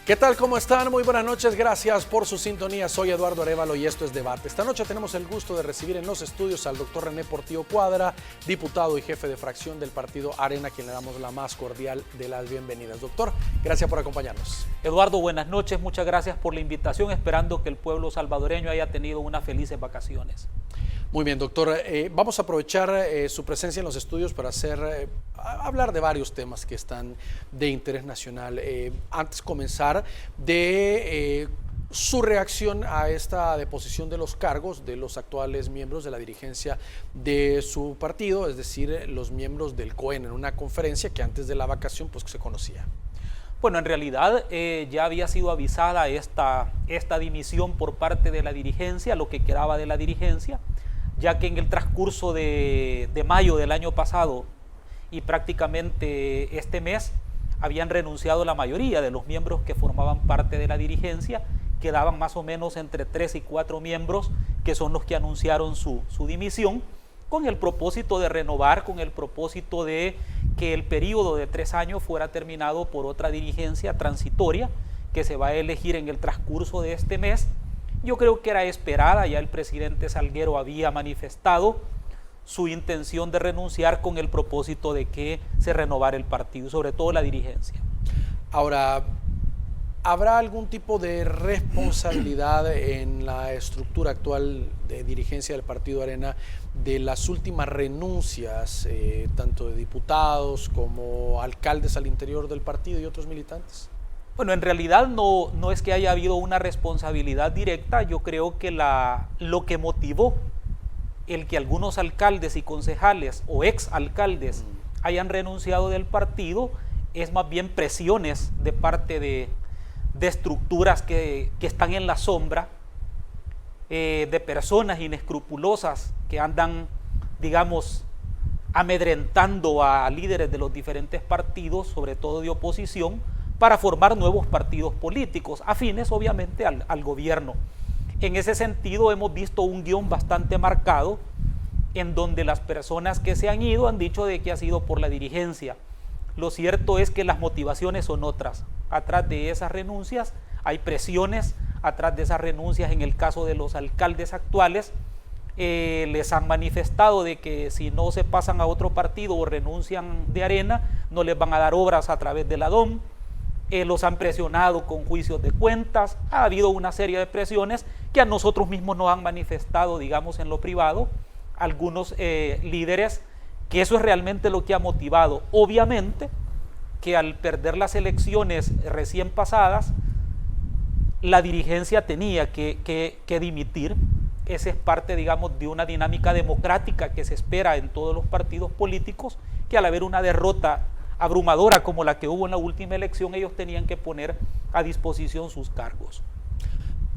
¿Qué tal? ¿Cómo están? Muy buenas noches, gracias por su sintonía. Soy Eduardo Arévalo y esto es Debate. Esta noche tenemos el gusto de recibir en los estudios al doctor René Portillo Cuadra, diputado y jefe de fracción del partido Arena, a quien le damos la más cordial de las bienvenidas. Doctor, gracias por acompañarnos. Eduardo, buenas noches, muchas gracias por la invitación, esperando que el pueblo salvadoreño haya tenido unas felices vacaciones. Muy bien, doctor. Vamos a aprovechar su presencia en los estudios para hablar de varios temas que están de interés nacional. Antes de comenzar, de su reacción a esta deposición de los cargos de los actuales miembros de la dirigencia de su partido, es decir, los miembros del COEN, en una conferencia que antes de la vacación pues se conocía. Bueno, en realidad ya había sido avisada esta dimisión por parte de la dirigencia, lo que quedaba de la dirigencia, ya que en el transcurso de mayo del año pasado y prácticamente este mes habían renunciado la mayoría de los miembros que formaban parte de la dirigencia. Quedaban más o menos entre 3 y 4 miembros que son los que anunciaron su dimisión, con el propósito de renovar, con el propósito de que el periodo de 3 años fuera terminado por otra dirigencia transitoria que se va a elegir en el transcurso de este mes. Yo creo que era esperada, ya el presidente Salguero había manifestado su intención de renunciar con el propósito de que se renovara el partido, sobre todo la dirigencia. Ahora, ¿habrá algún tipo de responsabilidad en la estructura actual de dirigencia del partido Arena de las últimas renuncias, tanto de diputados como alcaldes al interior del partido y otros militantes? Bueno, en realidad no es que haya habido una responsabilidad directa. Yo creo que lo que motivó el que algunos alcaldes y concejales o exalcaldes hayan renunciado del partido es más bien presiones de parte de estructuras que están en la sombra, de personas inescrupulosas que andan, digamos, amedrentando a líderes de los diferentes partidos, sobre todo de oposición, para formar nuevos partidos políticos, afines obviamente al gobierno. En ese sentido hemos visto un guión bastante marcado, en donde las personas que se han ido han dicho de que ha sido por la dirigencia. Lo cierto es que las motivaciones son otras. Atrás de esas renuncias hay presiones, atrás de esas renuncias, en el caso de los alcaldes actuales, les han manifestado de que si no se pasan a otro partido o renuncian de Arena, no les van a dar obras a través de la DOM. Los han presionado con juicios de cuentas. Ha habido una serie de presiones que a nosotros mismos nos han manifestado, digamos, en lo privado, algunos líderes, que eso es realmente lo que ha motivado. Obviamente que al perder las elecciones recién pasadas, la dirigencia tenía que dimitir. Esa es parte, digamos, de una dinámica democrática que se espera en todos los partidos políticos, que al haber una derrota abrumadora como la que hubo en la última elección, ellos tenían que poner a disposición sus cargos.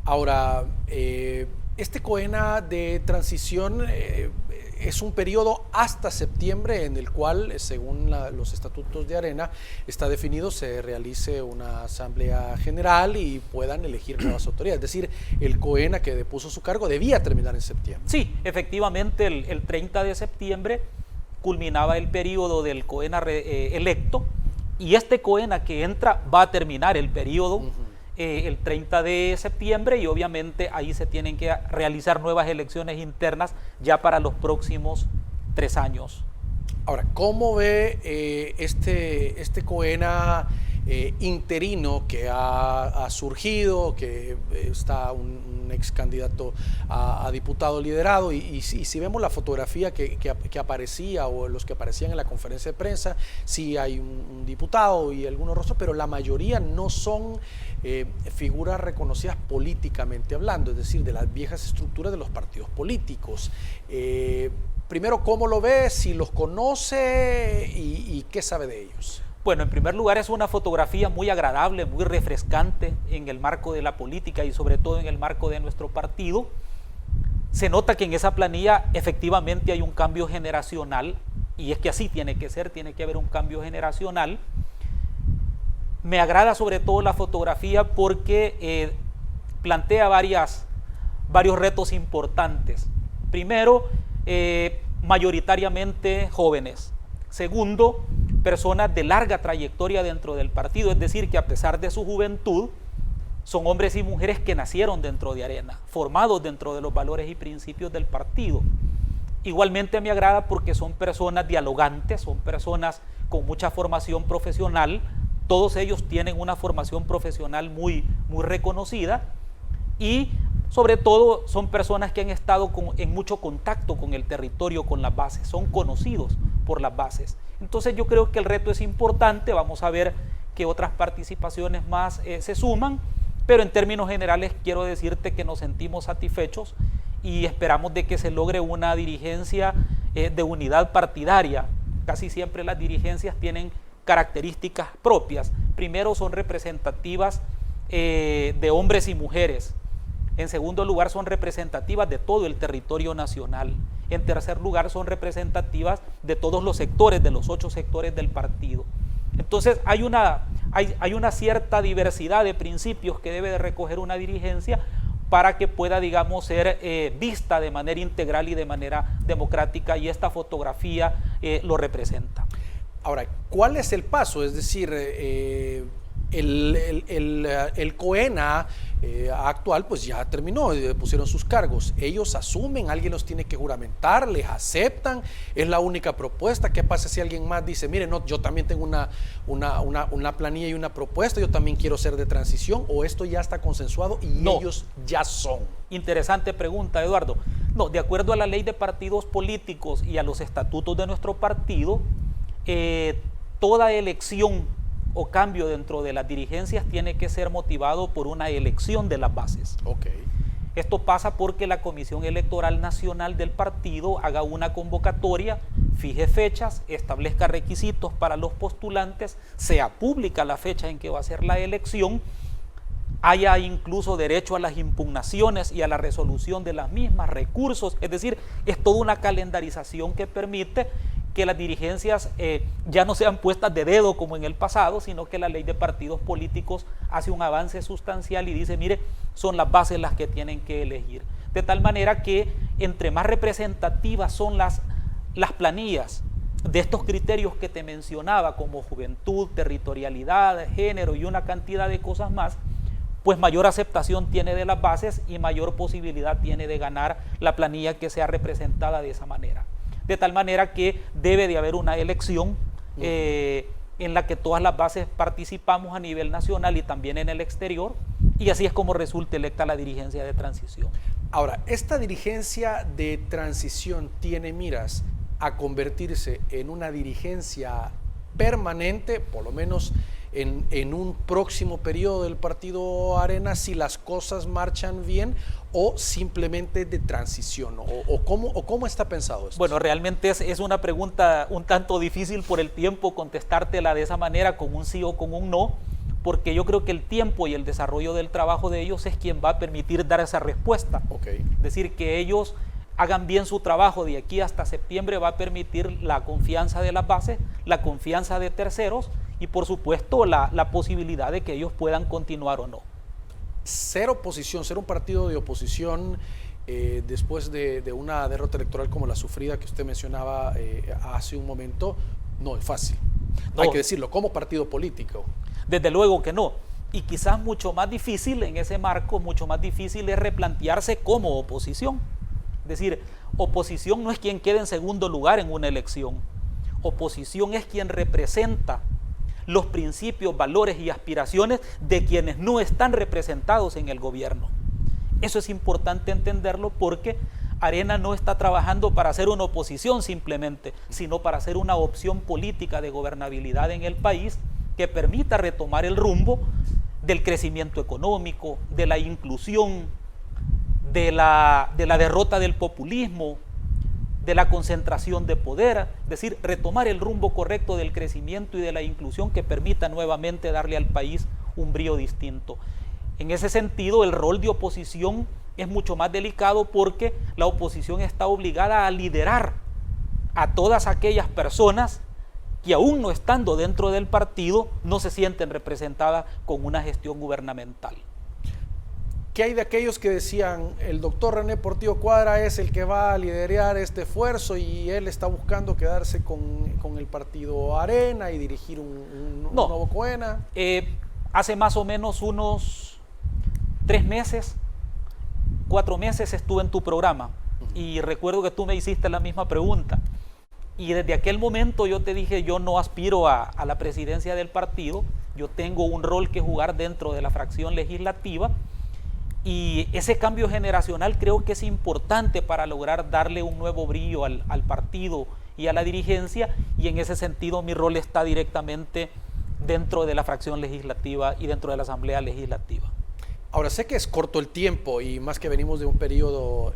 Ahora, este COENA de transición es un periodo hasta septiembre en el cual, según los estatutos de Arena, está definido se realice una asamblea general y puedan elegir nuevas autoridades. Es decir, el COENA que depuso su cargo debía terminar en septiembre. Sí, efectivamente el 30 de septiembre culminaba el periodo del COENA electo, y este COENA que entra va a terminar el periodo el 30 de septiembre, y obviamente ahí se tienen que realizar nuevas elecciones internas ya para los próximos 3 años. Ahora, ¿cómo ve este COENA interino que ha surgido, que está un ex candidato a diputado liderado, y si vemos la fotografía que aparecía o los que aparecían en la conferencia de prensa, sí hay un diputado y algunos rostros, pero la mayoría no son figuras reconocidas políticamente hablando, es decir, de las viejas estructuras de los partidos políticos. Primero, ¿cómo lo ve? Si los conoce y qué sabe de ellos. Bueno, en primer lugar es una fotografía muy agradable, muy refrescante en el marco de la política y sobre todo en el marco de nuestro partido. Se nota que en esa planilla efectivamente hay un cambio generacional. y es que así tiene que ser, tiene que haber un cambio generacional. Me agrada sobre todo la fotografía porque plantea varios retos importantes. Primero, mayoritariamente jóvenes. Segundo, personas de larga trayectoria dentro del partido, es decir, que a pesar de su juventud, son hombres y mujeres que nacieron dentro de Arena, formados dentro de los valores y principios del partido. Igualmente me agrada porque son personas dialogantes, son personas con mucha formación profesional, todos ellos tienen una formación profesional muy reconocida y sobre todo son personas que han estado en mucho contacto con el territorio, con las bases, son conocidos por las bases. Entonces yo creo que el reto es importante, vamos a ver que otras participaciones más se suman, pero en términos generales quiero decirte que nos sentimos satisfechos y esperamos de que se logre una dirigencia de unidad partidaria. Casi siempre las dirigencias tienen características propias. Primero, son representativas de hombres y mujeres. En segundo lugar, son representativas de todo el territorio nacional. En tercer lugar, son representativas de todos los sectores, de los 8 sectores del partido. Entonces hay una cierta diversidad de principios que debe de recoger una dirigencia para que pueda, digamos, ser vista de manera integral y de manera democrática, y esta fotografía lo representa. Ahora, ¿cuál es el paso? Es decir, el COENA actual pues ya terminó, pusieron sus cargos. Ellos asumen, alguien los tiene que juramentar, les aceptan, es la única propuesta. ¿Qué pasa si alguien más dice, mire, no, yo también tengo una planilla y una propuesta, yo también quiero ser de transición, o esto ya está consensuado y no, ellos ya son? Interesante pregunta, Eduardo. No, de acuerdo a la ley de partidos políticos y a los estatutos de nuestro partido, toda elección o cambio dentro de las dirigencias tiene que ser motivado por una elección de las bases. Okay. Esto pasa porque la Comisión Electoral Nacional del partido haga una convocatoria, fije fechas, establezca requisitos para los postulantes, sea pública la fecha en que va a ser la elección, haya incluso derecho a las impugnaciones y a la resolución de las mismas, recursos, es decir, es toda una calendarización que permite que las dirigencias ya no sean puestas de dedo como en el pasado, sino que la ley de partidos políticos hace un avance sustancial y dice, mire, son las bases las que tienen que elegir. De tal manera que entre más representativas son las planillas de estos criterios que te mencionaba, como juventud, territorialidad, género y una cantidad de cosas más, pues mayor aceptación tiene de las bases y mayor posibilidad tiene de ganar la planilla que sea representada de esa manera. De tal manera que debe de haber una elección en la que todas las bases participamos a nivel nacional y también en el exterior, y así es como resulta electa la dirigencia de transición. Ahora, ¿esta dirigencia de transición tiene miras a convertirse en una dirigencia permanente, por lo menos en un próximo periodo del partido Arena, si las cosas marchan bien, o simplemente de transición? ¿O cómo está pensado esto? Bueno, realmente es una pregunta un tanto difícil por el tiempo contestártela de esa manera, con un sí o con un no, porque yo creo que el tiempo y el desarrollo del trabajo de ellos es quien va a permitir dar esa respuesta. Okay. Es decir, que ellos hagan bien su trabajo de aquí hasta septiembre va a permitir la confianza de las bases, la confianza de terceros y por supuesto la posibilidad de que ellos puedan continuar o no. Ser oposición, ser un partido de oposición después de una derrota electoral como la sufrida que usted mencionaba hace un momento, no es fácil. No. Hay que decirlo, como partido político. Desde luego que no. Y quizás mucho más difícil en ese marco, mucho más difícil es replantearse como oposición. Es decir, oposición no es quien queda en segundo lugar en una elección. Oposición es quien representa los principios, valores y aspiraciones de quienes no están representados en el gobierno. Eso es importante entenderlo porque Arena no está trabajando para hacer una oposición simplemente, sino para hacer una opción política de gobernabilidad en el país que permita retomar el rumbo del crecimiento económico, de la inclusión, de la derrota del populismo, de la concentración de poder, es decir, retomar el rumbo correcto del crecimiento y de la inclusión que permita nuevamente darle al país un brío distinto. En ese sentido, el rol de oposición es mucho más delicado porque la oposición está obligada a liderar a todas aquellas personas que aún no estando dentro del partido no se sienten representadas con una gestión gubernamental. ¿Qué hay de aquellos que decían el doctor René Portillo Cuadra es el que va a liderar este esfuerzo y él está buscando quedarse con el partido Arena y dirigir un nuevo COENA? Hace más o menos unos 3 meses, 4 meses estuve en tu programa y recuerdo que tú me hiciste la misma pregunta. Y desde aquel momento yo te dije, yo no aspiro a la presidencia del partido, yo tengo un rol que jugar dentro de la fracción legislativa. Y ese cambio generacional creo que es importante para lograr darle un nuevo brillo al partido y a la dirigencia, y en ese sentido mi rol está directamente dentro de la fracción legislativa y dentro de la asamblea legislativa. Ahora, sé que es corto el tiempo y más que venimos de un periodo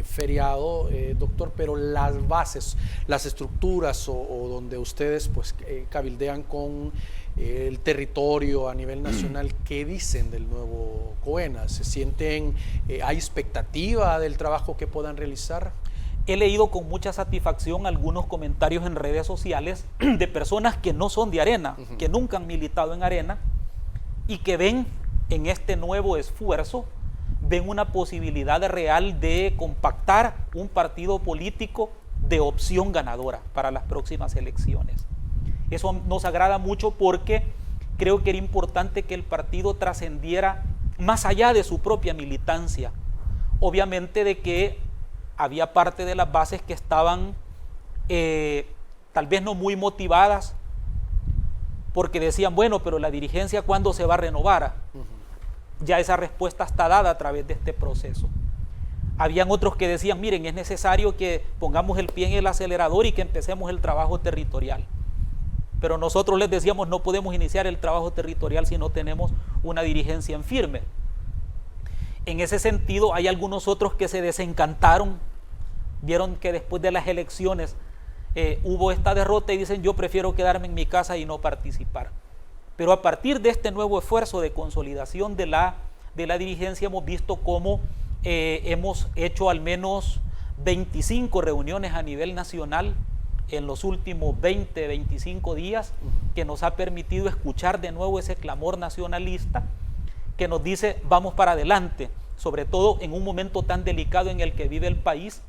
feriado, doctor, pero las bases, las estructuras o donde ustedes pues cabildean con el territorio a nivel nacional, ¿qué dicen del nuevo COENA? ¿Se sienten, hay expectativa del trabajo que puedan realizar? He leído con mucha satisfacción algunos comentarios en redes sociales de personas que no son de Arena, que nunca han militado en Arena y que ven en este nuevo esfuerzo, ven una posibilidad real de compactar un partido político de opción ganadora para las próximas elecciones. Eso nos agrada mucho porque creo que era importante que el partido trascendiera más allá de su propia militancia. Obviamente de que había parte de las bases que estaban tal vez no muy motivadas porque decían, bueno, pero la dirigencia ¿cuándo se va a renovar? Ya esa respuesta está dada a través de este proceso. Habían otros que decían, miren, es necesario que pongamos el pie en el acelerador y que empecemos el trabajo territorial. Pero nosotros les decíamos, no podemos iniciar el trabajo territorial si no tenemos una dirigencia en firme. En ese sentido, hay algunos otros que se desencantaron, vieron que después de las elecciones hubo esta derrota y dicen, yo prefiero quedarme en mi casa y no participar. Pero a partir de este nuevo esfuerzo de consolidación de la dirigencia, hemos visto cómo hemos hecho al menos 25 reuniones a nivel nacional en los últimos 20, 25 días, que nos ha permitido escuchar de nuevo ese clamor nacionalista que nos dice vamos para adelante, sobre todo en un momento tan delicado en el que vive el país,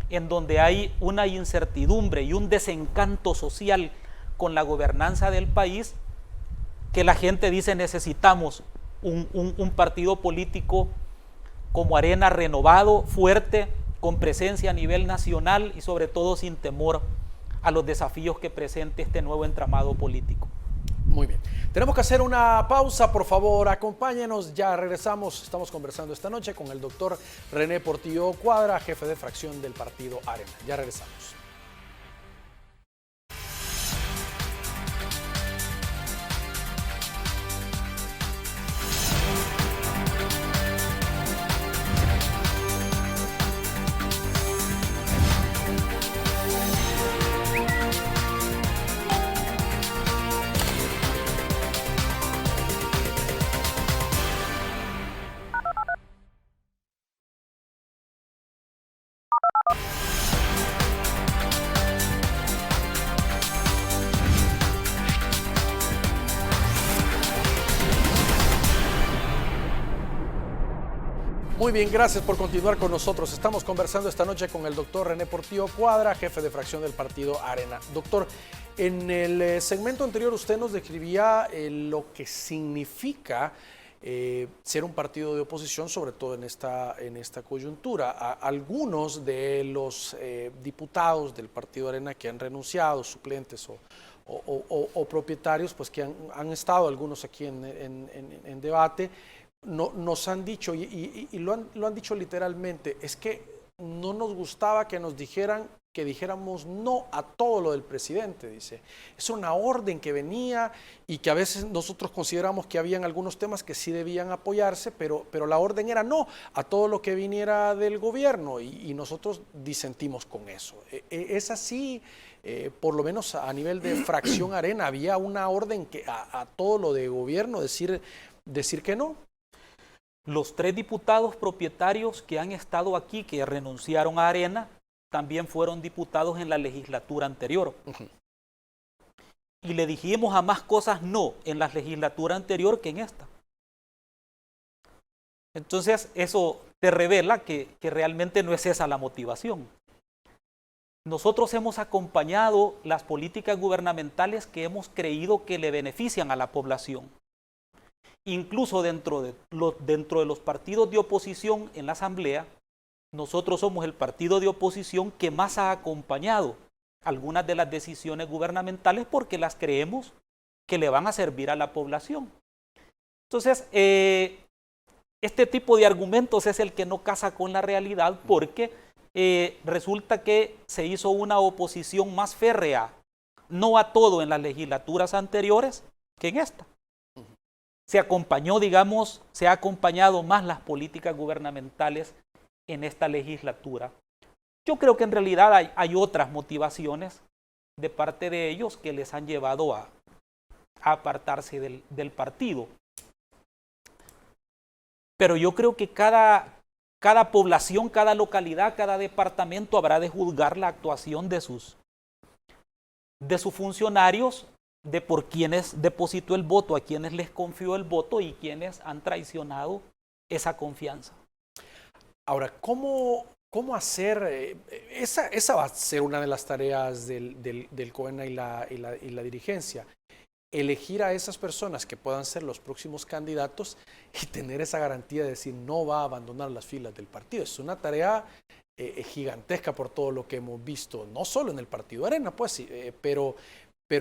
en donde hay una incertidumbre y un desencanto social con la gobernanza del país, que la gente dice necesitamos un partido político como Arena renovado, fuerte, con presencia a nivel nacional y sobre todo sin temor a los desafíos que presente este nuevo entramado político. Muy bien. Tenemos que hacer una pausa, por favor, acompáñenos, ya regresamos. Estamos conversando esta noche con el doctor René Portillo Cuadra, jefe de fracción del partido Arena. Ya regresamos. Muy bien, gracias por continuar con nosotros. Estamos conversando esta noche con el doctor René Portillo Cuadra, jefe de fracción del partido Arena. Doctor, en el segmento anterior usted nos describía lo que significa ser un partido de oposición, sobre todo en esta coyuntura. Algunos de los diputados del partido Arena que han renunciado, suplentes o propietarios, pues que han estado algunos aquí en debate, nos han dicho, y lo han dicho literalmente, es que no nos gustaba que nos dijeran, que dijéramos no a todo lo del presidente, dice. Es una orden que venía y que a veces nosotros consideramos que habían algunos temas que sí debían apoyarse, pero la orden era no a todo lo que viniera del gobierno y nosotros disentimos con eso. Es así, por lo menos a nivel de fracción Arena, había una orden que a todo lo de gobierno decir que no. Los 3 diputados propietarios que han estado aquí, que renunciaron a Arena, también fueron diputados en la legislatura anterior. Y le dijimos a más cosas no en la legislatura anterior que en esta. Entonces eso te revela que realmente no es esa la motivación. Nosotros hemos acompañado las políticas gubernamentales que hemos creído que le benefician a la población. Incluso dentro de los partidos de oposición en la Asamblea, nosotros somos el partido de oposición que más ha acompañado algunas de las decisiones gubernamentales porque las creemos que le van a servir a la población. Entonces, este tipo de argumentos es el que no casa con la realidad porque resulta que se hizo una oposición más férrea, no a todo en las legislaturas anteriores que en esta. Se acompañó, digamos, se ha acompañado más las políticas gubernamentales en esta legislatura. Yo creo que en realidad hay otras motivaciones de parte de ellos que les han llevado a apartarse del partido. Pero yo creo que cada población, cada localidad, cada departamento habrá de juzgar la actuación de sus funcionarios, de por quienes depositó el voto, a quienes les confió el voto y quienes han traicionado esa confianza. Ahora, ¿cómo hacer? Esa va a ser una de las tareas del COENA y la dirigencia. Elegir a esas personas que puedan ser los próximos candidatos y tener esa garantía de decir no va a abandonar las filas del partido. Es una tarea gigantesca por todo lo que hemos visto, no solo en el Partido Arena, pues sí, pero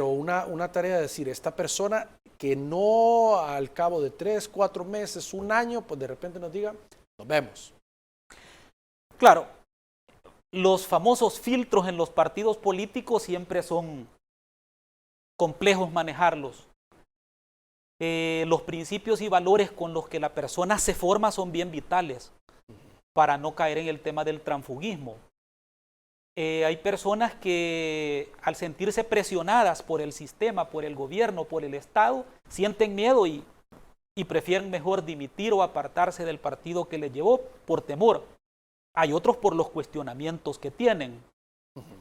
una tarea de decir, esta persona que no al cabo de 3, 4 meses, un año, pues de repente nos diga, nos vemos. Claro, los famosos filtros en los partidos políticos siempre son complejos manejarlos. Los principios y valores con los que la persona se forma son bien vitales para no caer en el tema del transfugismo. Hay personas que al sentirse presionadas por el sistema, por el gobierno, por el Estado, sienten miedo y prefieren mejor dimitir o apartarse del partido que les llevó por temor. Hay otros por los cuestionamientos que tienen.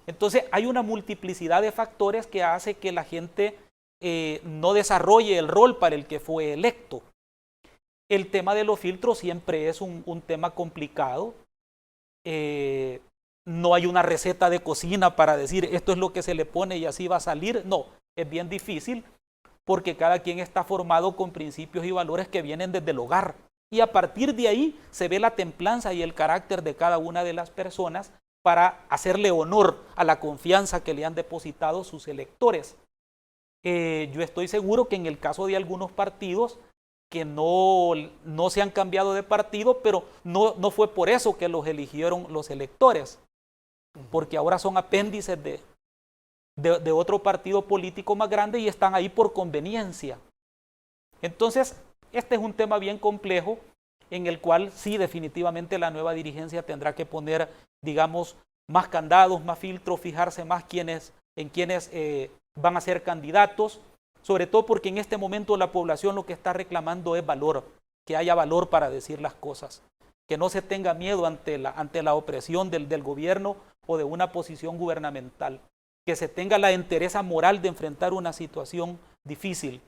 Entonces hay una multiplicidad de factores que hace que la gente no desarrolle el rol para el que fue electo. El tema de los filtros siempre es un tema complicado. No hay una receta de cocina para decir esto es lo que se le pone y así va a salir. No, es bien difícil porque cada quien está formado con principios y valores que vienen desde el hogar. Y a partir de ahí se ve la templanza y el carácter de cada una de las personas para hacerle honor a la confianza que le han depositado sus electores. Yo estoy seguro que en el caso de algunos partidos que no se han cambiado de partido, pero no fue por eso que los eligieron los electores, porque ahora son apéndices de otro partido político más grande y están ahí por conveniencia. Entonces, este es un tema bien complejo en el cual sí definitivamente la nueva dirigencia tendrá que poner, digamos, más candados, más filtros, fijarse más en quienes van a ser candidatos, sobre todo porque en este momento la población lo que está reclamando es valor, que haya valor para decir las cosas, que no se tenga miedo ante la opresión del gobierno o de una posición gubernamental, que se tenga la entereza moral de enfrentar una situación difícil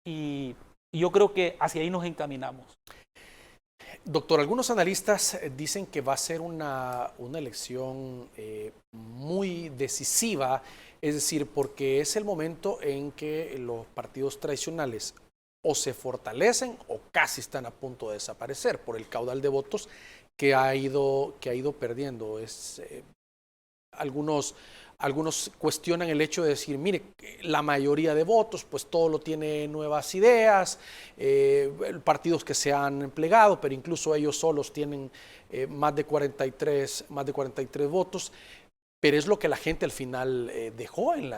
y yo creo que hacia ahí nos encaminamos. Doctor, algunos analistas dicen que va a ser una elección muy decisiva, es decir, porque es el momento en que los partidos tradicionales o se fortalecen o casi están a punto de desaparecer por el caudal de votos que ha ido perdiendo. Algunos cuestionan el hecho de decir, mire, la mayoría de votos, pues todo lo tiene Nuevas Ideas, partidos que se han plegado, pero incluso ellos solos tienen más de 43 votos, pero es lo que la gente al final dejó en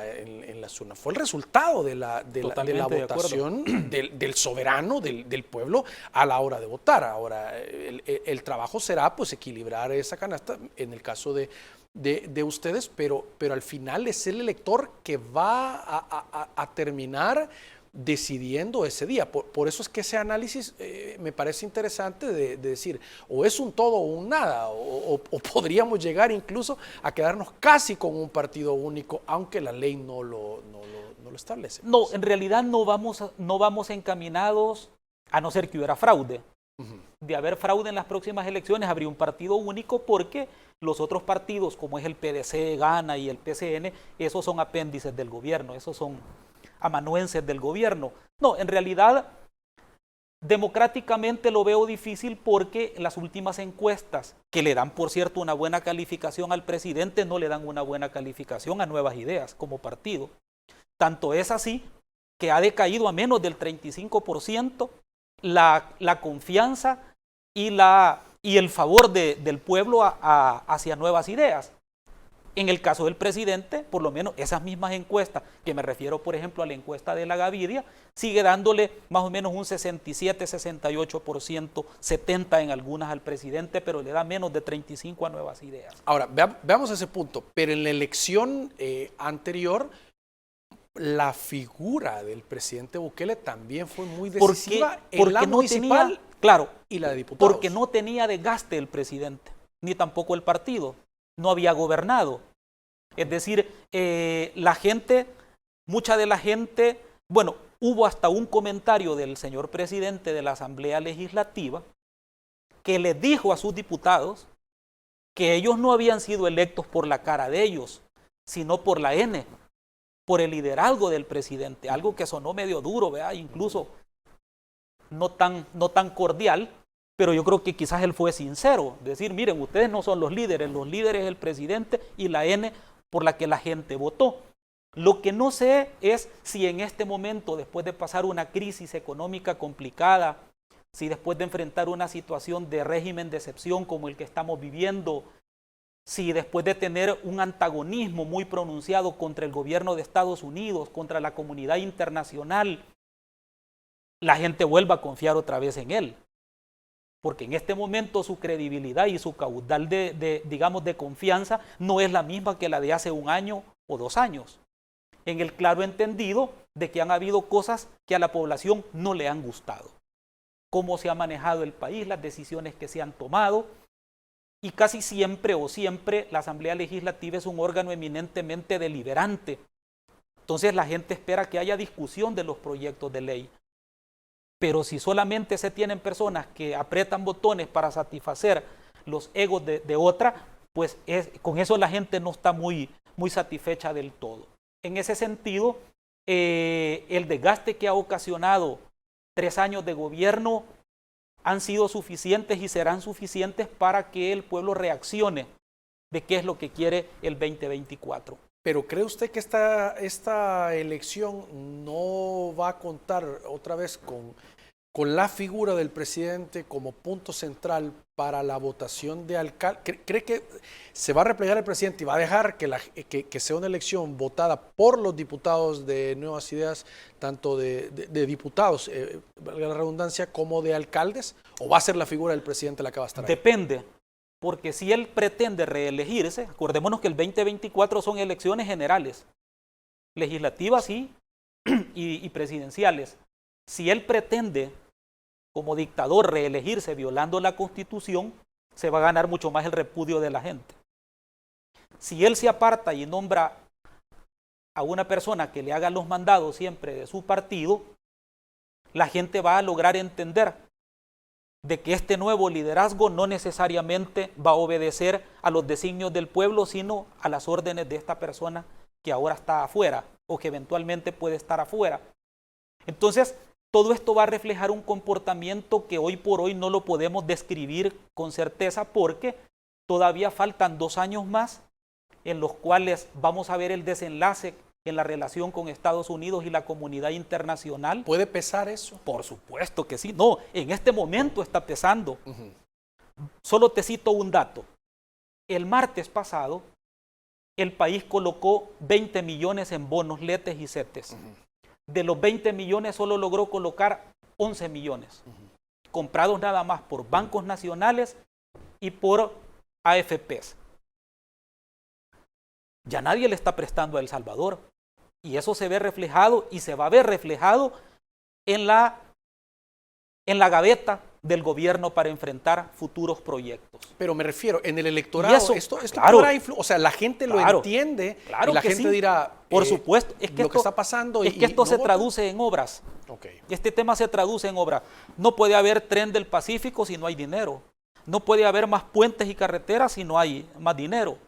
las urnas. Fue el resultado de la votación del soberano, del pueblo, a la hora de votar. Ahora, el trabajo será pues equilibrar esa canasta en el caso de ustedes, pero al final es el elector que va a terminar decidiendo ese día. Por eso es que ese análisis me parece interesante de decir, o es un todo o un nada, o podríamos llegar incluso a quedarnos casi con un partido único, aunque la ley no lo establece. No, en realidad no vamos encaminados, a no ser que hubiera fraude. De haber fraude en las próximas elecciones, habría un partido único, porque los otros partidos, como es el PDC, Gana y el PCN, esos son apéndices del gobierno, esos son amanuenses del gobierno. No, en realidad, democráticamente lo veo difícil, porque las últimas encuestas, que le dan, por cierto, una buena calificación al presidente, no le dan una buena calificación a Nuevas Ideas como partido. Tanto es así que ha decaído a menos del 35% la confianza y el favor del pueblo hacia Nuevas Ideas. En el caso del presidente, por lo menos esas mismas encuestas, que me refiero por ejemplo a la encuesta de la Gavidia, sigue dándole más o menos un 67, 68%, 70% en algunas al presidente, pero le da menos de 35% a Nuevas Ideas. Ahora, veamos ese punto, pero en la elección anterior, la figura del presidente Bukele también fue muy decisiva en la municipal y la de diputados. Porque no tenía desgaste el presidente, ni tampoco el partido. No había gobernado. Es decir, mucha de la gente, bueno, hubo hasta un comentario del señor presidente de la Asamblea Legislativa que les dijo a sus diputados que ellos no habían sido electos por la cara de ellos, sino por la N, por el liderazgo del presidente, algo que sonó medio duro, ¿verdad? Incluso no tan cordial, pero yo creo que quizás él fue sincero, decir, miren, ustedes no son los líderes es el presidente y la N por la que la gente votó. Lo que no sé es si en este momento, después de pasar una crisis económica complicada, si después de enfrentar una situación de régimen de excepción como el que estamos viviendo, si después de tener un antagonismo muy pronunciado contra el gobierno de Estados Unidos, contra la comunidad internacional, la gente vuelva a confiar otra vez en él. Porque en este momento su credibilidad y su caudal de confianza no es la misma que la de hace un año o 2 años. En el claro entendido de que han habido cosas que a la población no le han gustado. Cómo se ha manejado el país, las decisiones que se han tomado. Y casi siempre la Asamblea Legislativa es un órgano eminentemente deliberante. Entonces la gente espera que haya discusión de los proyectos de ley. Pero si solamente se tienen personas que aprietan botones para satisfacer los egos de otra, pues con eso la gente no está muy satisfecha del todo. En ese sentido, el desgaste que ha ocasionado 3 años de gobierno han sido suficientes y serán suficientes para que el pueblo reaccione de qué es lo que quiere el 2024. Pero ¿cree usted que esta elección no va a contar otra vez con la figura del presidente como punto central para la votación de alcalde? ¿Cree que se va a replegar el presidente y va a dejar que sea una elección votada por los diputados de Nuevas Ideas, tanto de diputados, valga la redundancia, como de alcaldes? ¿O va a ser la figura del presidente la que va a estar ahí? Depende. Porque si él pretende reelegirse, acordémonos que el 2024 son elecciones generales, legislativas y presidenciales. Si él pretende, como dictador, reelegirse violando la Constitución, se va a ganar mucho más el repudio de la gente. Si él se aparta y nombra a una persona que le haga los mandados siempre de su partido, la gente va a lograr entender de que este nuevo liderazgo no necesariamente va a obedecer a los designios del pueblo, sino a las órdenes de esta persona que ahora está afuera o que eventualmente puede estar afuera. Entonces, todo esto va a reflejar un comportamiento que hoy por hoy no lo podemos describir con certeza, porque todavía faltan 2 años más en los cuales vamos a ver el desenlace en la relación con Estados Unidos y la comunidad internacional. ¿Puede pesar eso? Por supuesto que sí. No, en este momento está pesando. Solo te cito un dato. El martes pasado, el país colocó 20 millones en bonos, letes y CETES. De los 20 millones solo logró colocar 11 millones, comprados nada más por bancos nacionales y por AFPs. Ya nadie le está prestando a El Salvador. Y eso se ve reflejado y se va a ver reflejado en la gaveta del gobierno para enfrentar futuros proyectos. Pero me refiero, en el electorado, Eso, esto claro, podrá o sea, la gente lo entiende, claro y la que gente sí, dirá, por supuesto, es que lo que está pasando. Es que esto no se vota. traduce en obras. Okay. Este tema se traduce en obras. No puede haber tren del Pacífico si no hay dinero. No puede haber más puentes y carreteras si no hay más dinero.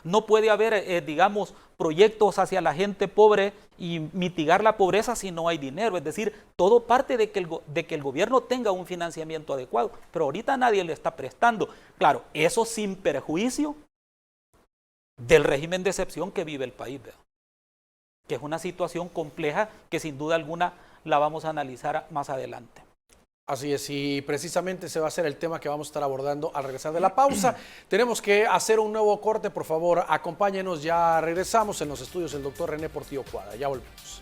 No puede haber, digamos, proyectos hacia la gente pobre y mitigar la pobreza si no hay dinero. Es decir, todo parte de que el gobierno tenga un financiamiento adecuado, pero ahorita nadie le está prestando. Claro, eso sin perjuicio del régimen de excepción que vive el país, ¿verdad? Que es una situación compleja que sin duda alguna la vamos a analizar más adelante. Así es, y precisamente ese va a ser el tema que vamos a estar abordando al regresar de la pausa. Tenemos que hacer un nuevo corte, por favor, acompáñenos, ya regresamos en los estudios del doctor René Portillo Cuadra, ya volvemos.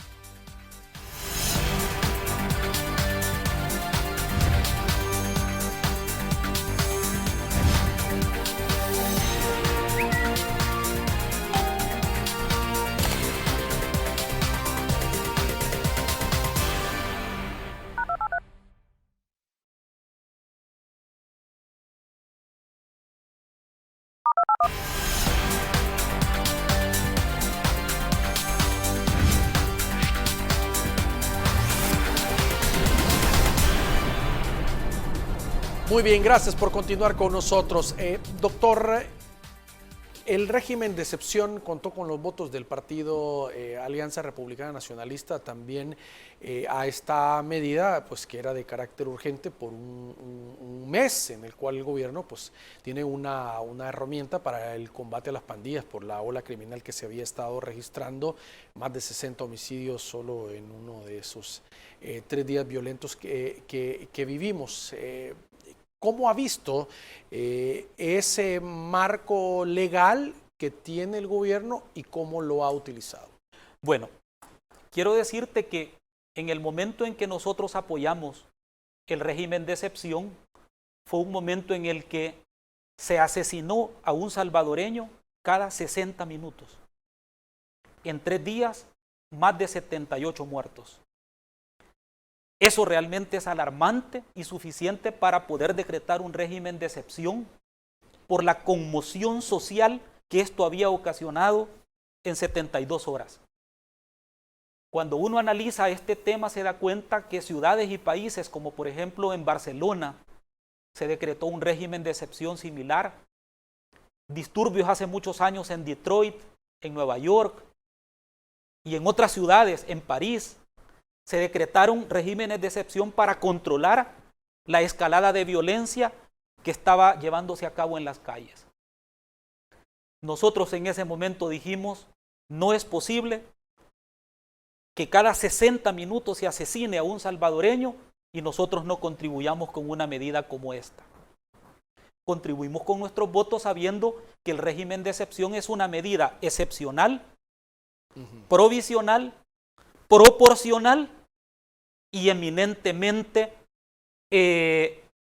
Muy bien, gracias por continuar con nosotros. Doctor, el régimen de excepción contó con los votos del partido Alianza Republicana Nacionalista también a esta medida, pues que era de carácter urgente por un mes en el cual el gobierno pues tiene una herramienta para el combate a las pandillas por la ola criminal que se había estado registrando, más de 60 homicidios solo en uno de esos 3 días violentos que vivimos. ¿Cómo ha visto ese marco legal que tiene el gobierno y cómo lo ha utilizado? Bueno, quiero decirte que en el momento en que nosotros apoyamos el régimen de excepción, fue un momento en el que se asesinó a un salvadoreño cada 60 minutos. En 3 días, más de 78 muertos. Eso realmente es alarmante y suficiente para poder decretar un régimen de excepción por la conmoción social que esto había ocasionado en 72 horas. Cuando uno analiza este tema se da cuenta que ciudades y países como por ejemplo en Barcelona se decretó un régimen de excepción similar, disturbios hace muchos años en Detroit, en Nueva York y en otras ciudades, en París, se decretaron regímenes de excepción para controlar la escalada de violencia que estaba llevándose a cabo en las calles. Nosotros en ese momento dijimos, no es posible que cada 60 minutos se asesine a un salvadoreño y nosotros no contribuyamos con una medida como esta. Contribuimos con nuestros votos sabiendo que el régimen de excepción es una medida excepcional, provisional, proporcional y eminentemente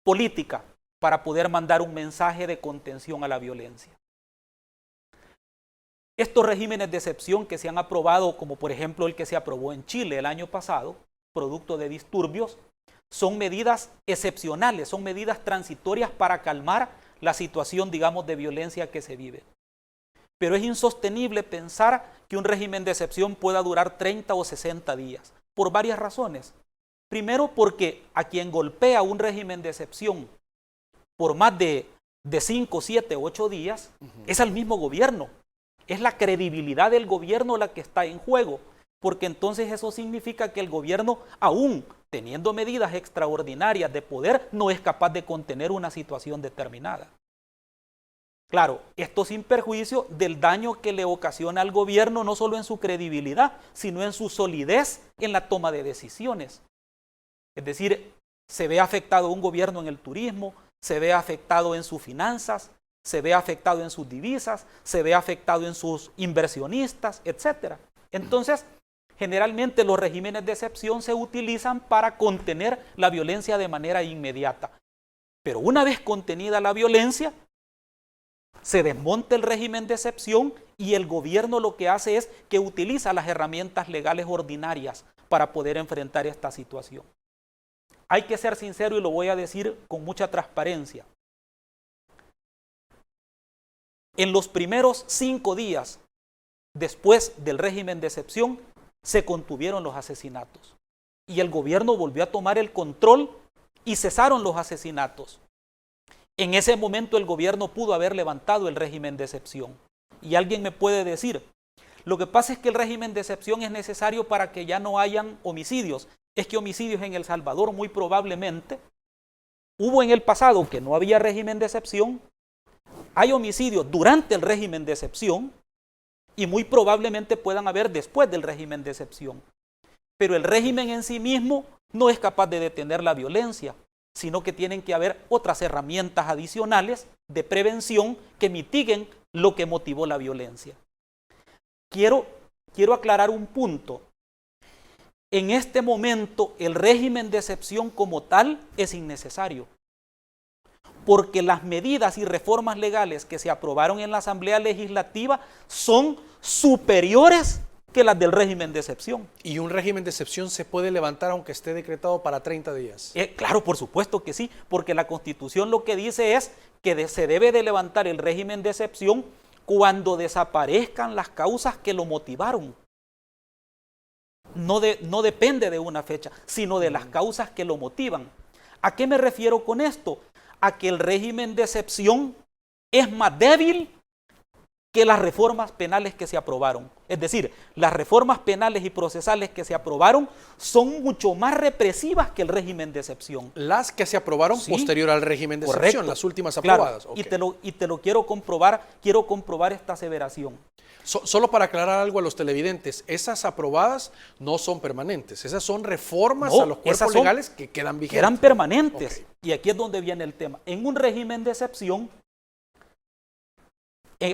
política para poder mandar un mensaje de contención a la violencia. Estos regímenes de excepción que se han aprobado, como por ejemplo el que se aprobó en Chile el año pasado, producto de disturbios, son medidas excepcionales, son medidas transitorias para calmar la situación, digamos, de violencia que se vive. Pero es insostenible pensar que un régimen de excepción pueda durar 30 o 60 días, por varias razones. Primero, porque a quien golpea un régimen de excepción por más de 5, 7, 8 días, es al mismo gobierno. Es la credibilidad del gobierno la que está en juego, porque entonces eso significa que el gobierno, aún teniendo medidas extraordinarias de poder, no es capaz de contener una situación determinada. Claro, esto sin perjuicio del daño que le ocasiona al gobierno, no solo en su credibilidad, sino en su solidez en la toma de decisiones. Es decir, se ve afectado un gobierno en el turismo, se ve afectado en sus finanzas, se ve afectado en sus divisas, se ve afectado en sus inversionistas, etc. Entonces, generalmente los regímenes de excepción se utilizan para contener la violencia de manera inmediata. Pero una vez contenida la violencia, Se desmonta el régimen de excepción y el gobierno lo que hace es que utiliza las herramientas legales ordinarias para poder enfrentar esta situación. Hay que ser sincero y lo voy a decir con mucha transparencia. En los primeros 5 días después del régimen de excepción se contuvieron los asesinatos y el gobierno volvió a tomar el control y cesaron los asesinatos. En ese momento el gobierno pudo haber levantado el régimen de excepción. Y alguien me puede decir, lo que pasa es que el régimen de excepción es necesario para que ya no hayan homicidios. Es que homicidios en El Salvador muy probablemente hubo en el pasado que no había régimen de excepción, hay homicidios durante el régimen de excepción y muy probablemente puedan haber después del régimen de excepción. Pero el régimen en sí mismo no es capaz de detener la violencia, sino que tienen que haber otras herramientas adicionales de prevención que mitiguen lo que motivó la violencia. Quiero aclarar un punto. En este momento, el régimen de excepción como tal es innecesario, porque las medidas y reformas legales que se aprobaron en la Asamblea Legislativa son superiores que las del régimen de excepción. ¿Y un régimen de excepción se puede levantar aunque esté decretado para 30 días? Claro, por supuesto que sí, porque la Constitución lo que dice es que se debe de levantar el régimen de excepción cuando desaparezcan las causas que lo motivaron. No depende de una fecha, sino de las causas que lo motivan. ¿A qué me refiero con esto? A que el régimen de excepción es más débil que las reformas penales que se aprobaron. Es decir, las reformas penales y procesales que se aprobaron son mucho más represivas que el régimen de excepción. Las que se aprobaron sí, posterior al régimen de correcto, excepción, las últimas aprobadas. Claro, Okay. y te lo quiero comprobar esta aseveración. Solo para aclarar algo a los televidentes, esas aprobadas no son permanentes, esas son reformas a los cuerpos legales que quedan vigentes. Quedan permanentes. Okay. Y aquí es donde viene el tema. En un régimen de excepción,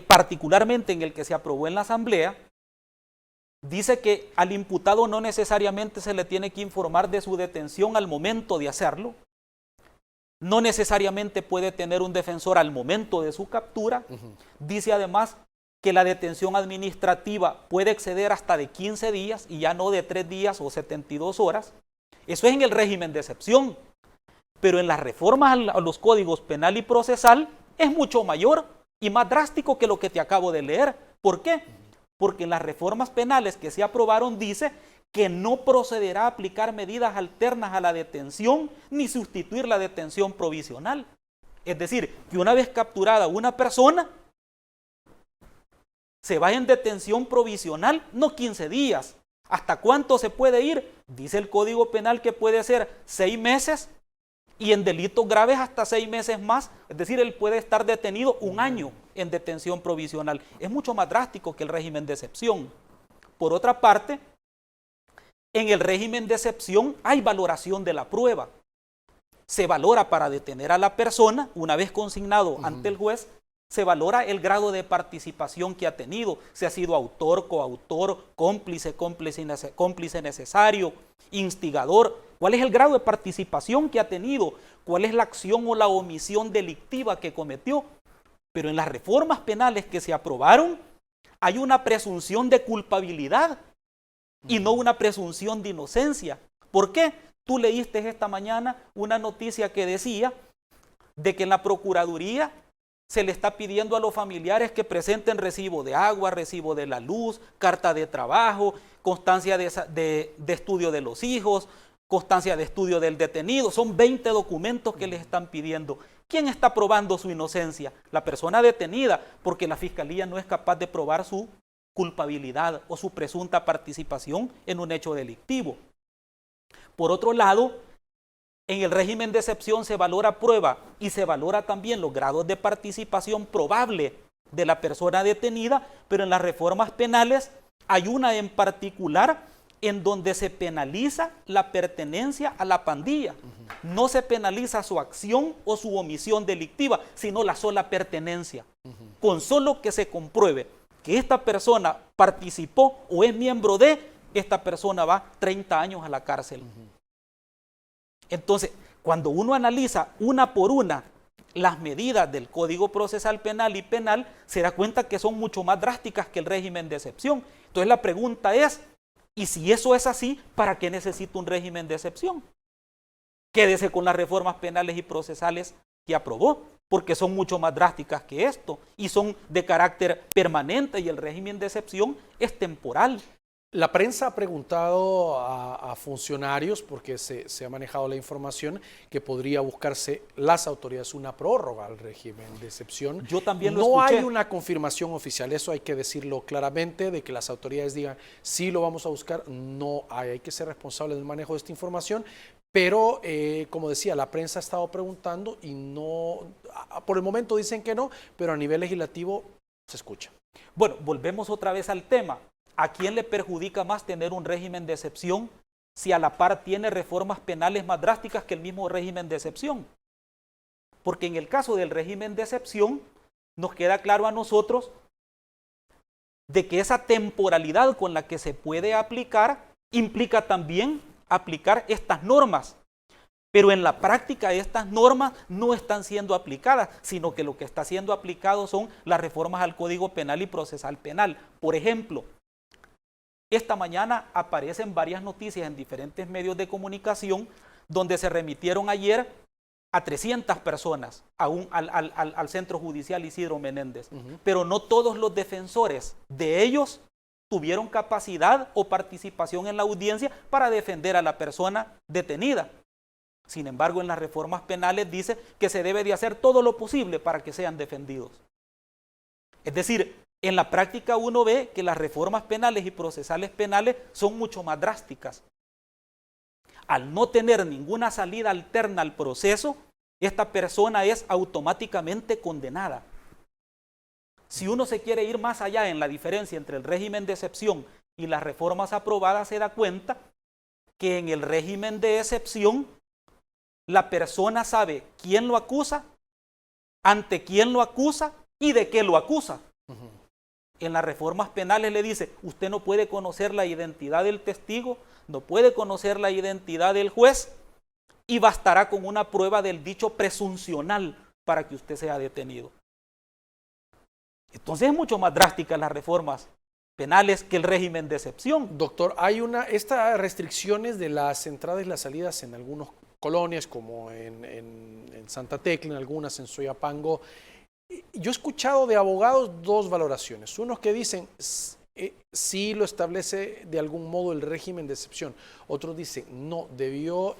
particularmente en el que se aprobó en la Asamblea, dice que al imputado no necesariamente se le tiene que informar de su detención al momento de hacerlo, no necesariamente puede tener un defensor al momento de su captura. Dice además que la detención administrativa puede exceder hasta de 15 días y ya no de 3 días o 72 horas. Eso es en el régimen de excepción, pero en las reformas a los códigos penal y procesal es mucho mayor y más drástico que lo que te acabo de leer. ¿Por qué? Porque en las reformas penales que se aprobaron dice que no procederá a aplicar medidas alternas a la detención ni sustituir la detención provisional. Es decir, que una vez capturada una persona, se va en detención provisional, no 15 días. ¿Hasta cuánto se puede ir? Dice el Código Penal que puede ser 6 meses y en delitos graves hasta 6 meses más. Es decir, él puede estar detenido 1 año en detención provisional. Es mucho más drástico que el régimen de excepción. Por otra parte, en el régimen de excepción hay valoración de la prueba. Se valora para detener a la persona, una vez consignado ante el juez, se valora el grado de participación que ha tenido, si ha sido autor, coautor, cómplice necesario, instigador. ¿Cuál es el grado de participación que ha tenido? ¿Cuál es la acción o la omisión delictiva que cometió? Pero en las reformas penales que se aprobaron hay una presunción de culpabilidad y no una presunción de inocencia. ¿Por qué? Tú leíste esta mañana una noticia que decía de que en la Procuraduría se le está pidiendo a los familiares que presenten recibo de agua, recibo de la luz, carta de trabajo, constancia de estudio de los hijos, constancia de estudio del detenido. Son 20 documentos que les están pidiendo. ¿Quién está probando su inocencia? La persona detenida, porque la Fiscalía no es capaz de probar su culpabilidad o su presunta participación en un hecho delictivo. Por otro lado, en el régimen de excepción se valora prueba y se valora también los grados de participación probable de la persona detenida, pero en las reformas penales hay una en particular en donde se penaliza la pertenencia a la pandilla. No se penaliza su acción o su omisión delictiva, sino la sola pertenencia. Con solo que se compruebe que esta persona participó o es miembro de, esta persona va 30 años a la cárcel. Entonces, cuando uno analiza una por una las medidas del Código Procesal Penal y Penal, se da cuenta que son mucho más drásticas que el régimen de excepción. Entonces la pregunta es, ¿y si eso es así, para qué necesita un régimen de excepción? Quédese con las reformas penales y procesales que aprobó, porque son mucho más drásticas que esto y son de carácter permanente, y el régimen de excepción es temporal. La prensa ha preguntado a funcionarios, porque se ha manejado la información, que podría buscarse las autoridades una prórroga al régimen de excepción. Yo también lo escuché. No hay escuché. una confirmación oficial, eso hay que decirlo claramente, de que las autoridades digan, sí lo vamos a buscar. No hay que ser responsable del manejo de esta información, pero como decía, la prensa ha estado preguntando y no, por el momento dicen que no, pero a nivel legislativo se escucha. Bueno, volvemos otra vez al tema. ¿A quién le perjudica más tener un régimen de excepción si a la par tiene reformas penales más drásticas que el mismo régimen de excepción? Porque en el caso del régimen de excepción nos queda claro a nosotros de que esa temporalidad con la que se puede aplicar implica también aplicar estas normas. Pero en la práctica estas normas no están siendo aplicadas, sino que lo que está siendo aplicado son las reformas al Código Penal y Procesal Penal. Por ejemplo, esta mañana aparecen varias noticias en diferentes medios de comunicación donde se remitieron ayer a 300 personas al Centro Judicial Isidro Menéndez. Pero no todos los defensores de ellos tuvieron capacidad o participación en la audiencia para defender a la persona detenida. Sin embargo, en las reformas penales dice que se debe de hacer todo lo posible para que sean defendidos. Es decir, en la práctica uno ve que las reformas penales y procesales penales son mucho más drásticas. Al no tener ninguna salida alterna al proceso, esta persona es automáticamente condenada. Si uno se quiere ir más allá en la diferencia entre el régimen de excepción y las reformas aprobadas, se da cuenta que en el régimen de excepción la persona sabe quién lo acusa, ante quién lo acusa y de qué lo acusa. En las reformas penales le dice, usted no puede conocer la identidad del testigo, no puede conocer la identidad del juez, y bastará con una prueba del dicho presuncional para que usted sea detenido. Entonces es mucho más drástica las reformas penales que el régimen de excepción. Doctor, hay estas restricciones de las entradas y las salidas en algunas colonias, como en Santa Tecla, en algunas en Soyapango. Yo he escuchado de abogados dos valoraciones. Unos que dicen sí lo establece de algún modo el régimen de excepción. Otros dicen no, debió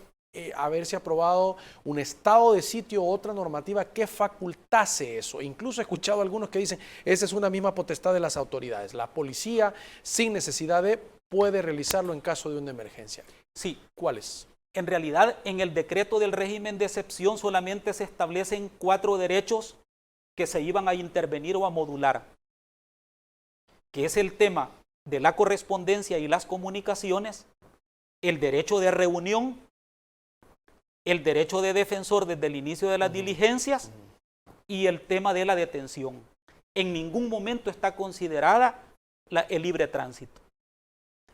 haberse aprobado un estado de sitio o otra normativa que facultase eso. Incluso he escuchado algunos que dicen esa es una misma potestad de las autoridades. La policía, sin necesidad de, puede realizarlo en caso de una emergencia. Sí. ¿Cuáles? En realidad, en el decreto del régimen de excepción solamente se establecen 4 derechos que se iban a intervenir o a modular, que es el tema de la correspondencia y las comunicaciones, el derecho de reunión, el derecho de defensor desde el inicio de las diligencias y el tema de la detención. En ningún momento está considerada el libre tránsito,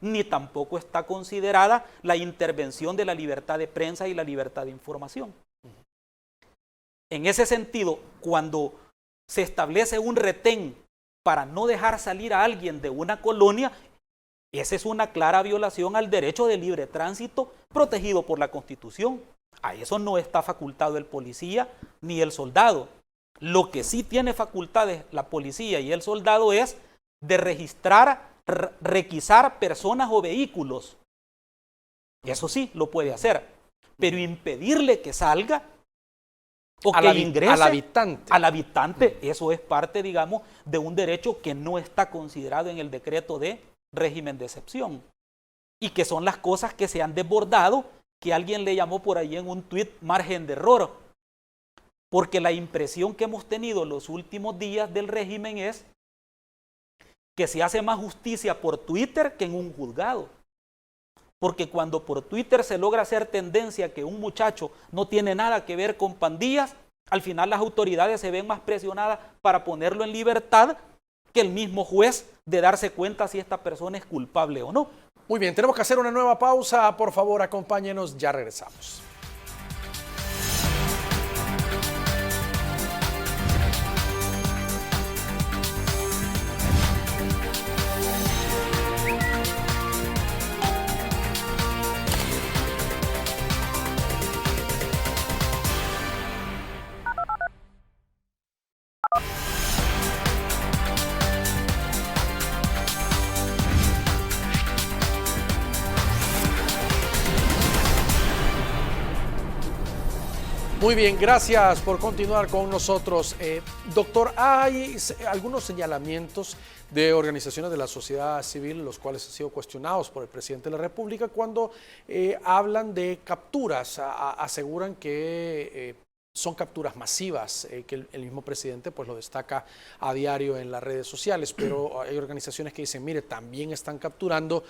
ni tampoco está considerada la intervención de la libertad de prensa y la libertad de información. En ese sentido, cuando se establece un retén para no dejar salir a alguien de una colonia, esa es una clara violación al derecho de libre tránsito protegido por la Constitución. A eso no está facultado el policía ni el soldado. Lo que sí tiene facultades la policía y el soldado es de registrar, requisar personas o vehículos. Eso sí lo puede hacer, pero impedirle que salga o que ingrese al habitante, eso es parte, digamos, de un derecho que no está considerado en el decreto de régimen de excepción, y que son las cosas que se han desbordado, que alguien le llamó por ahí en un tuit margen de error, porque la impresión que hemos tenido los últimos días del régimen es que se hace más justicia por Twitter que en un juzgado. Porque cuando por Twitter se logra hacer tendencia que un muchacho no tiene nada que ver con pandillas, al final las autoridades se ven más presionadas para ponerlo en libertad que el mismo juez de darse cuenta si esta persona es culpable o no. Muy bien, tenemos que hacer una nueva pausa. Por favor, acompáñenos, ya regresamos. Muy bien, gracias por continuar con nosotros. Doctor, hay algunos señalamientos de organizaciones de la sociedad civil, los cuales han sido cuestionados por el presidente de la República cuando hablan de capturas, aseguran que son capturas masivas, que el mismo presidente pues lo destaca a diario en las redes sociales, pero hay organizaciones que dicen, mire, también están capturando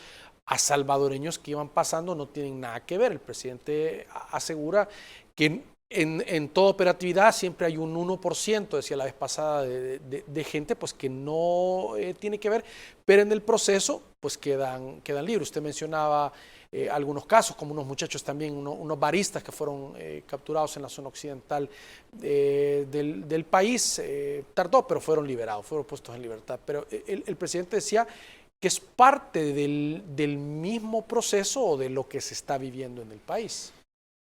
a salvadoreños que iban pasando, no tienen nada que ver. El presidente asegura que en toda operatividad siempre hay un 1%, decía la vez pasada, de gente pues que no tiene que ver, pero en el proceso pues quedan libres. Usted mencionaba algunos casos, como unos muchachos también, unos baristas que fueron capturados en la zona occidental del país. Tardó, pero fueron liberados, fueron puestos en libertad. Pero el presidente decía que es parte del mismo proceso o de lo que se está viviendo en el país.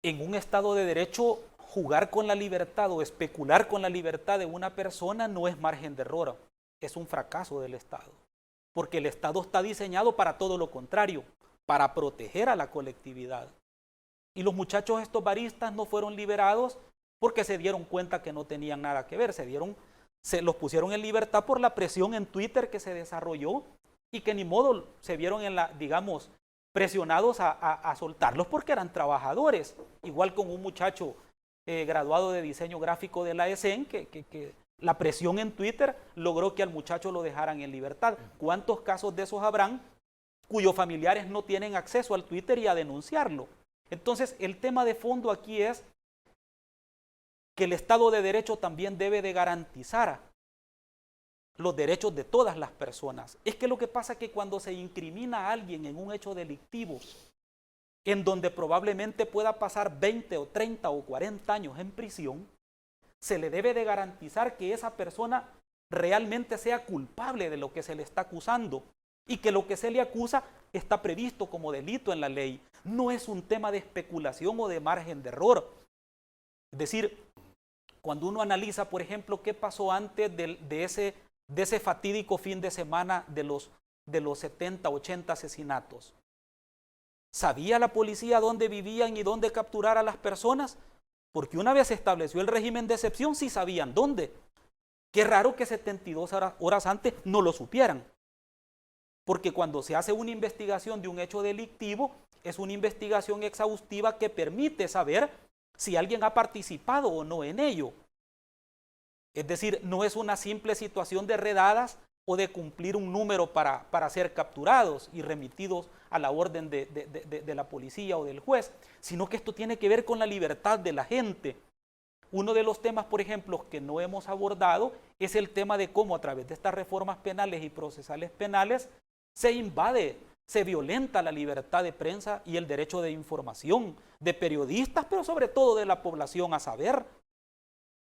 En un Estado de Derecho, jugar con la libertad o especular con la libertad de una persona no es margen de error, es un fracaso del Estado. Porque el Estado está diseñado para todo lo contrario, para proteger a la colectividad. Y los muchachos estos baristas no fueron liberados porque se dieron cuenta que no tenían nada que ver, se los pusieron en libertad por la presión en Twitter que se desarrolló y que ni modo se vieron presionados a soltarlos porque eran trabajadores, igual con un muchacho graduado de diseño gráfico de la ESEN, que la presión en Twitter logró que al muchacho lo dejaran en libertad. ¿Cuántos casos de esos habrán cuyos familiares no tienen acceso al Twitter y a denunciarlo? Entonces, el tema de fondo aquí es que el Estado de Derecho también debe de garantizar los derechos de todas las personas. Es que lo que pasa es que cuando se incrimina a alguien en un hecho delictivo, en donde probablemente pueda pasar 20 o 30 o 40 años en prisión, se le debe de garantizar que esa persona realmente sea culpable de lo que se le está acusando y que lo que se le acusa está previsto como delito en la ley. No es un tema de especulación o de margen de error. Es decir, cuando uno analiza, por ejemplo, qué pasó antes de ese fatídico fin de semana de los 70, 80 asesinatos. ¿Sabía la policía dónde vivían y dónde capturar a las personas? Porque una vez se estableció el régimen de excepción, sí sabían dónde. Qué raro que 72 horas antes no lo supieran. Porque cuando se hace una investigación de un hecho delictivo, es una investigación exhaustiva que permite saber si alguien ha participado o no en ello. Es decir, no es una simple situación de redadas o de cumplir un número para ser capturados y remitidos a la orden de la policía o del juez, sino que esto tiene que ver con la libertad de la gente. Uno de los temas, por ejemplo, que no hemos abordado es el tema de cómo a través de estas reformas penales y procesales penales se invade, se violenta la libertad de prensa y el derecho de información de periodistas, pero sobre todo de la población a saber.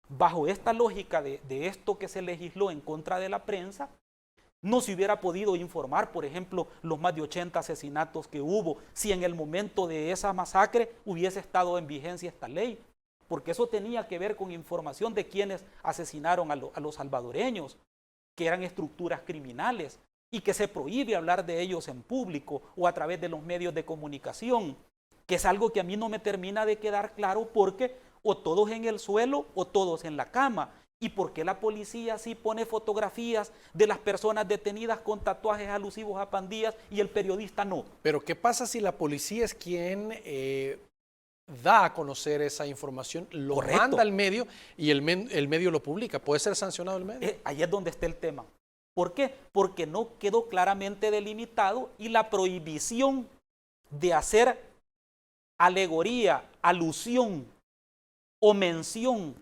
Bajo esta lógica de esto que se legisló en contra de la prensa, no se hubiera podido informar, por ejemplo, los más de 80 asesinatos que hubo, si en el momento de esa masacre hubiese estado en vigencia esta ley, porque eso tenía que ver con información de quienes asesinaron a los salvadoreños, que eran estructuras criminales, y que se prohíbe hablar de ellos en público o a través de los medios de comunicación, que es algo que a mí no me termina de quedar claro porque o todos en el suelo o todos en la cama. ¿Y por qué la policía sí pone fotografías de las personas detenidas con tatuajes alusivos a pandillas y el periodista no? Pero ¿qué pasa si la policía es quien da a conocer esa información, lo Correcto. manda al medio y el medio lo publica? ¿Puede ser sancionado el medio? Ahí es donde está el tema. ¿Por qué? Porque no quedó claramente delimitado y la prohibición de hacer alegoría, alusión o mención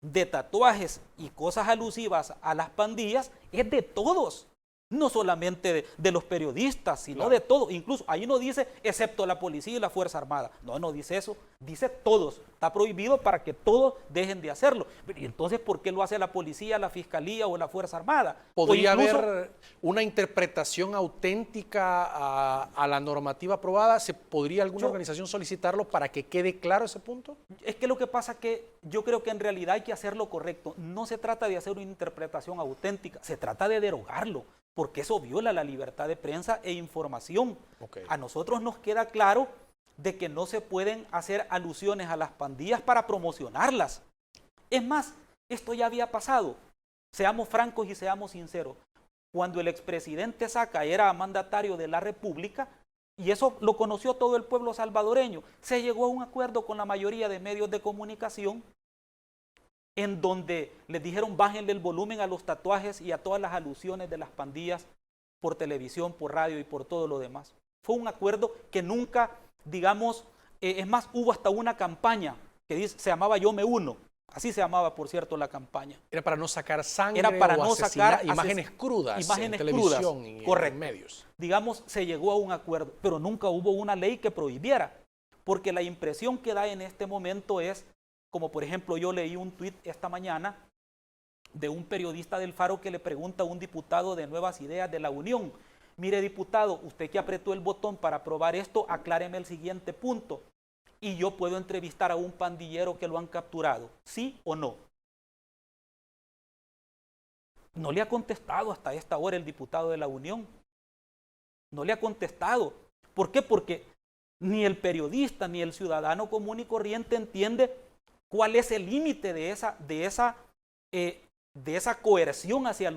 de tatuajes y cosas alusivas a las pandillas es de todos. No solamente de los periodistas, sino Claro. de todo. Incluso ahí no dice excepto la policía y la Fuerza Armada. No, no dice eso. Dice todos. Está prohibido para que todos dejen de hacerlo. ¿Y entonces por qué lo hace la policía, la fiscalía o la Fuerza Armada? ¿Podría O incluso, haber una interpretación auténtica a la normativa aprobada? ¿Se podría alguna organización solicitarlo para que quede claro ese punto? es que lo que pasa que yo creo que en realidad hay que hacer lo correcto. No se trata de hacer una interpretación auténtica, se trata de derogarlo, porque eso viola la libertad de prensa e información. Okay. A nosotros nos queda claro de que no se pueden hacer alusiones a las pandillas para promocionarlas. Es más, esto ya había pasado. Seamos francos y seamos sinceros. Cuando el expresidente Saca era mandatario de la República, y eso lo conoció todo el pueblo salvadoreño, se llegó a un acuerdo con la mayoría de medios de comunicación en donde les dijeron bájenle el volumen a los tatuajes y a todas las alusiones de las pandillas por televisión, por radio y por todo lo demás. Fue un acuerdo que nunca, digamos, es más, hubo hasta una campaña que dice, se llamaba Yo Me Uno, así se llamaba, por cierto, la campaña. Era para no sacar sangre, era para o no sacar imágenes crudas en televisión y en medios. Digamos, se llegó a un acuerdo, pero nunca hubo una ley que prohibiera, porque la impresión que da en este momento es, como por ejemplo yo leí un tuit esta mañana de un periodista del Faro que le pregunta a un diputado de Nuevas Ideas de la Unión, mire diputado, usted que apretó el botón para aprobar esto, acláreme el siguiente punto, y yo puedo entrevistar a un pandillero que lo han capturado, ¿sí o no? No le ha contestado hasta esta hora el diputado de la Unión. No le ha contestado. ¿Por qué? Porque ni el periodista ni el ciudadano común y corriente entiende cuál es el límite de esa coerción hacia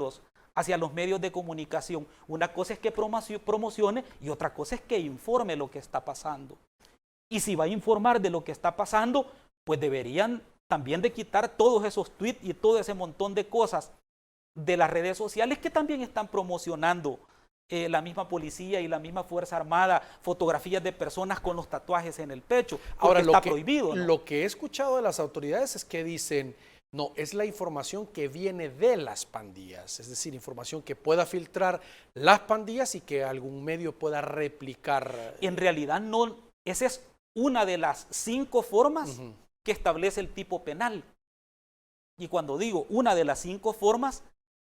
los medios de comunicación. Una cosa es que promocione y otra cosa es que informe lo que está pasando. Y si va a informar de lo que está pasando, pues deberían también de quitar todos esos tweets y todo ese montón de cosas de las redes sociales que también están promocionando la misma policía y la misma Fuerza Armada, fotografías de personas con los tatuajes en el pecho. Ahora, está prohibido, ¿no? Lo que he escuchado de las autoridades es que dicen, no, es la información que viene de las pandillas, es decir, información que pueda filtrar las pandillas y que algún medio pueda replicar. En realidad no, esa es una de las 5 formas que establece el tipo penal. Y cuando digo una de las 5 formas,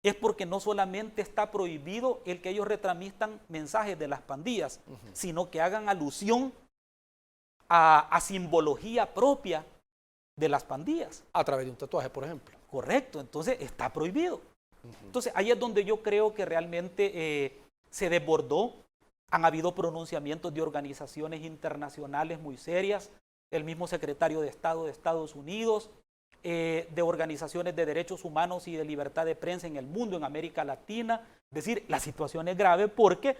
es porque no solamente está prohibido el que ellos retransmitan mensajes de las pandillas, sino que hagan alusión a simbología propia de las pandillas. A través de un tatuaje, por ejemplo. Correcto, entonces está prohibido. Entonces ahí es donde yo creo que realmente se desbordó. Han habido pronunciamientos de organizaciones internacionales muy serias, el mismo secretario de Estado de Estados Unidos, de organizaciones de derechos humanos y de libertad de prensa en el mundo, en América Latina. Es decir, la situación es grave porque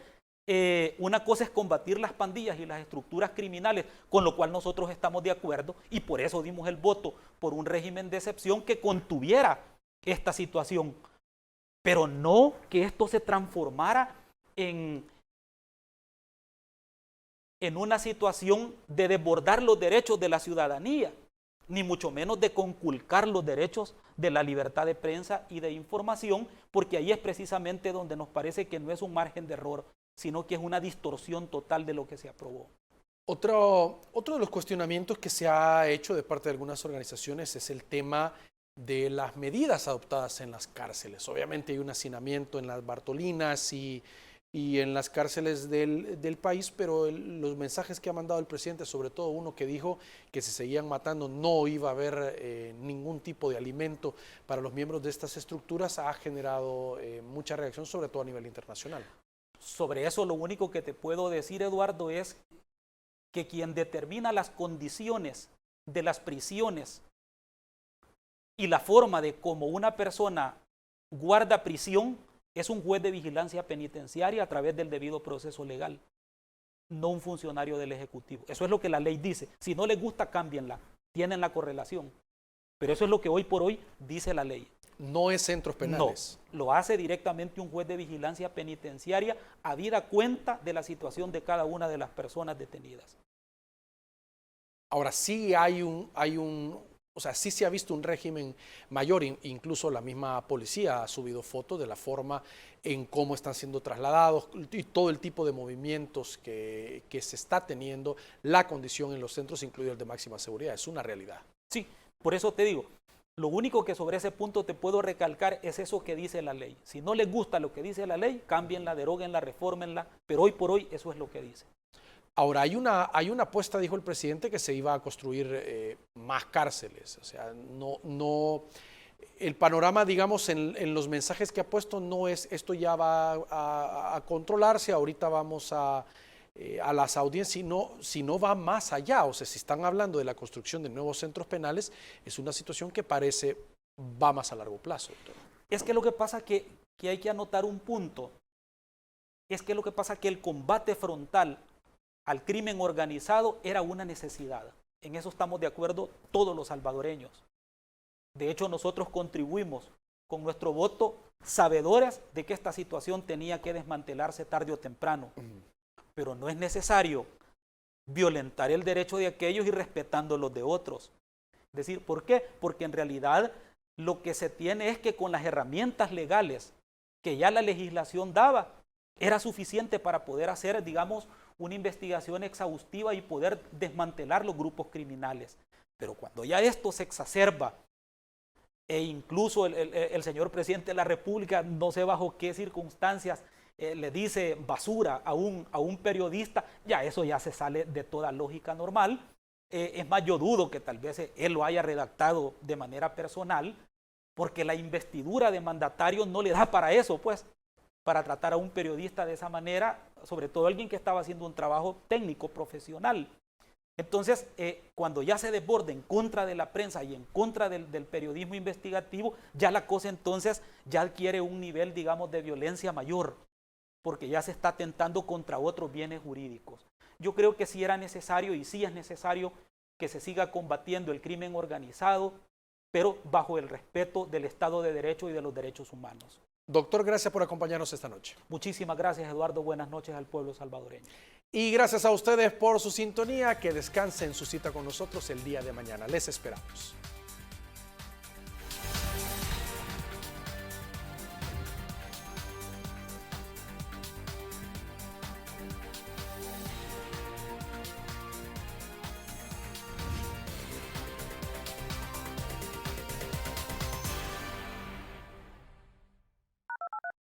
una cosa es combatir las pandillas y las estructuras criminales, con lo cual nosotros estamos de acuerdo y por eso dimos el voto por un régimen de excepción que contuviera esta situación, pero no que esto se transformara en una situación de desbordar los derechos de la ciudadanía, ni mucho menos de conculcar los derechos de la libertad de prensa y de información, porque ahí es precisamente donde nos parece que no es un margen de error, sino que es una distorsión total de lo que se aprobó. Otro de los cuestionamientos que se ha hecho de parte de algunas organizaciones es el tema de las medidas adoptadas en las cárceles. Obviamente hay un hacinamiento en las Bartolinas y en las cárceles del país, pero los mensajes que ha mandado el presidente, sobre todo uno que dijo que si seguían matando no iba a haber ningún tipo de alimento para los miembros de estas estructuras, ha generado mucha reacción, sobre todo a nivel internacional. Sobre eso lo único que te puedo decir, Eduardo, es que quien determina las condiciones de las prisiones y la forma de cómo una persona guarda prisión es un juez de vigilancia penitenciaria a través del debido proceso legal, no un funcionario del Ejecutivo. Eso es lo que la ley dice. Si no les gusta, cámbienla, tienen la correlación. Pero eso es lo que hoy por hoy dice la ley. No es centros penales. No, lo hace directamente un juez de vigilancia penitenciaria habida cuenta de la situación de cada una de las personas detenidas. Ahora sí hay un o sea, sí se ha visto un régimen mayor, incluso la misma policía ha subido fotos de la forma en cómo están siendo trasladados y todo el tipo de movimientos que se está teniendo, la condición en los centros, incluido el de máxima seguridad, es una realidad. Sí, por eso te digo, lo único que sobre ese punto te puedo recalcar es eso que dice la ley. Si no les gusta lo que dice la ley, cámbienla, deróguenla, refórmenla, pero hoy por hoy eso es lo que dice. Ahora, hay una apuesta, dijo el presidente, que se iba a construir más cárceles. O sea, el panorama, digamos, en los mensajes que ha puesto no es esto ya va a controlarse, ahorita vamos a las audiencias, sino va más allá. O sea, si están hablando de la construcción de nuevos centros penales, es una situación que parece va más a largo plazo, doctor. Es que lo que pasa que hay que anotar un punto. Es que lo que pasa que el combate frontal al crimen organizado era una necesidad. En eso estamos de acuerdo todos los salvadoreños. De hecho, nosotros contribuimos con nuestro voto sabedores de que esta situación tenía que desmantelarse tarde o temprano. Pero no es necesario violentar el derecho de aquellos y respetando los de otros. Es decir, ¿por qué? Porque en realidad lo que se tiene es que con las herramientas legales que ya la legislación daba, era suficiente para poder hacer, digamos, una investigación exhaustiva y poder desmantelar los grupos criminales. Pero cuando ya esto se exacerba, e incluso el señor presidente de la República, no sé bajo qué circunstancias, le dice basura a un periodista, ya eso ya se sale de toda lógica normal. Es más, yo dudo que tal vez él lo haya redactado de manera personal, porque la investidura de mandatario no le da para eso, pues, para tratar a un periodista de esa manera, sobre todo alguien que estaba haciendo un trabajo técnico, profesional. Entonces, cuando ya se desborda en contra de la prensa y en contra del periodismo investigativo, ya la cosa entonces ya adquiere un nivel, digamos, de violencia mayor, porque ya se está atentando contra otros bienes jurídicos. Yo creo que sí era necesario y sí es necesario que se siga combatiendo el crimen organizado, pero bajo el respeto del Estado de Derecho y de los derechos humanos. Doctor, gracias por acompañarnos esta noche. Muchísimas gracias, Eduardo. Buenas noches al pueblo salvadoreño. Y gracias a ustedes por su sintonía. Que descansen su cita con nosotros el día de mañana. Les esperamos.